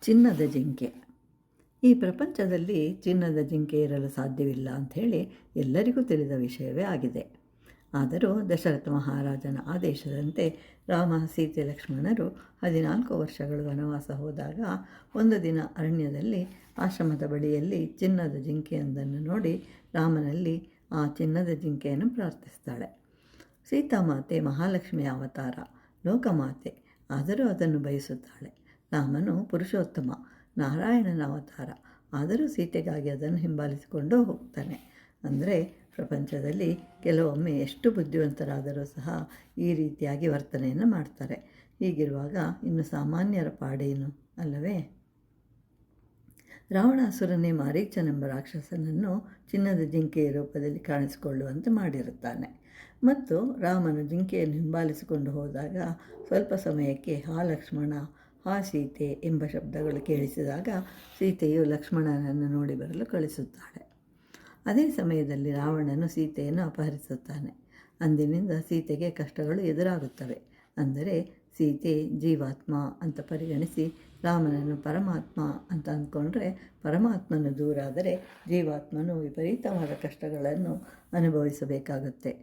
ಚಿನ್ನದ ಜಿಂಕೆ. ಈ ಪ್ರಪಂಚದಲ್ಲಿ ಚಿನ್ನದ ಜಿಂಕೆ ಇರಲು ಸಾಧ್ಯವಿಲ್ಲ ಅಂಥೇಳಿ ಎಲ್ಲರಿಗೂ ತಿಳಿದ ವಿಷಯವೇ ಆಗಿದೆ. ಆದರೂ ದಶರಥ ಮಹಾರಾಜನ ಆದೇಶದಂತೆ ರಾಮ, ಸೀತೆ, ಲಕ್ಷ್ಮಣರು 14 ವರ್ಷಗಳು ವನವಾಸ ಹೋದಾಗ ಒಂದು ದಿನ ಅರಣ್ಯದಲ್ಲಿ ಆಶ್ರಮದ ಬಳಿಯಲ್ಲಿ ಚಿನ್ನದ ಜಿಂಕೆಯೊಂದನ್ನು ನೋಡಿ ರಾಮನಲ್ಲಿ ಆ ಚಿನ್ನದ ಜಿಂಕೆಯನ್ನು ಪ್ರಾರ್ಥಿಸ್ತಾಳೆ. ಸೀತಾಮಾತೆ ಮಹಾಲಕ್ಷ್ಮಿಯ ಅವತಾರ, ಲೋಕಮಾತೆ, ಆದರೂ ಅದನ್ನು ಬಯಸುತ್ತಾಳೆ. ರಾಮನು ಪುರುಷೋತ್ತಮ, ನಾರಾಯಣನ ಅವತಾರ, ಆದರೂ ಸೀತೆಗಾಗಿ ಅದನ್ನು ಹಿಂಬಾಲಿಸಿಕೊಂಡು ಹೋಗ್ತಾನೆ. ಅಂದರೆ ಪ್ರಪಂಚದಲ್ಲಿ ಕೆಲವೊಮ್ಮೆ ಎಷ್ಟು ಬುದ್ಧಿವಂತರಾದರೂ ಸಹ ಈ ರೀತಿಯಾಗಿ ವರ್ತನೆಯನ್ನು ಮಾಡ್ತಾರೆ. ಹೀಗಿರುವಾಗ ಇನ್ನು ಸಾಮಾನ್ಯರ ಪಾಡೇನು ಅಲ್ಲವೇ? ರಾವಣಾಸುರನೇ ಮಾರೀಚನೆಂಬ ರಾಕ್ಷಸನನ್ನು ಚಿನ್ನದ ಜಿಂಕೆಯ ರೂಪದಲ್ಲಿ ಕಾಣಿಸಿಕೊಳ್ಳುವಂತೆ ಮಾಡಿರುತ್ತಾನೆ. ಮತ್ತು ರಾಮನು ಜಿಂಕೆಯನ್ನು ಹಿಂಬಾಲಿಸಿಕೊಂಡು ಹೋದಾಗ ಸ್ವಲ್ಪ ಸಮಯಕ್ಕೆ ಹಾ ಲಕ್ಷ್ಮಣ, ಹಾ ಸೀತೆ ಎಂಬ ಶಬ್ದಗಳು ಕೇಳಿಸಿದಾಗ ಸೀತೆಯು ಲಕ್ಷ್ಮಣನನ್ನು ನೋಡಿ ಬರಲು ಕಳಿಸುತ್ತಾಳೆ. ಅದೇ ಸಮಯದಲ್ಲಿ ರಾವಣನು ಸೀತೆಯನ್ನು ಅಪಹರಿಸುತ್ತಾನೆ. ಅಂದಿನಿಂದ ಸೀತೆಗೆ ಕಷ್ಟಗಳು ಎದುರಾಗುತ್ತವೆ. ಅಂದರೆ ಸೀತೆ ಜೀವಾತ್ಮ ಅಂತ ಪರಿಗಣಿಸಿ ರಾಮನನ್ನು ಪರಮಾತ್ಮ ಅಂತ ಅಂದ್ಕೊಂಡ್ರೆ ಪರಮಾತ್ಮನು ದೂರ ಆದರೆ ಜೀವಾತ್ಮನು ವಿಪರೀತವಾದ ಕಷ್ಟಗಳನ್ನು ಅನುಭವಿಸಬೇಕಾಗುತ್ತೆ.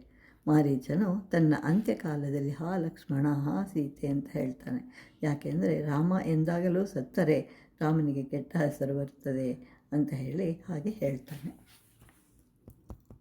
ಮಾರೀಚನು ತನ್ನ ಅಂತ್ಯಕಾಲದಲ್ಲಿ ಹಾ ಲಕ್ಷ್ಮಣ, ಹಾ ಸೀತೆ ಅಂತ ಹೇಳ್ತಾನೆ. ಯಾಕೆಂದರೆ ರಾಮ ಎಂದಾಗಲೂ ಸತ್ತರೆ ರಾಮನಿಗೆ ಕೆಟ್ಟ ಹೆಸರು ಬರುತ್ತದೆ ಅಂತ ಹೇಳಿ ಹಾಗೆ ಹೇಳ್ತಾನೆ.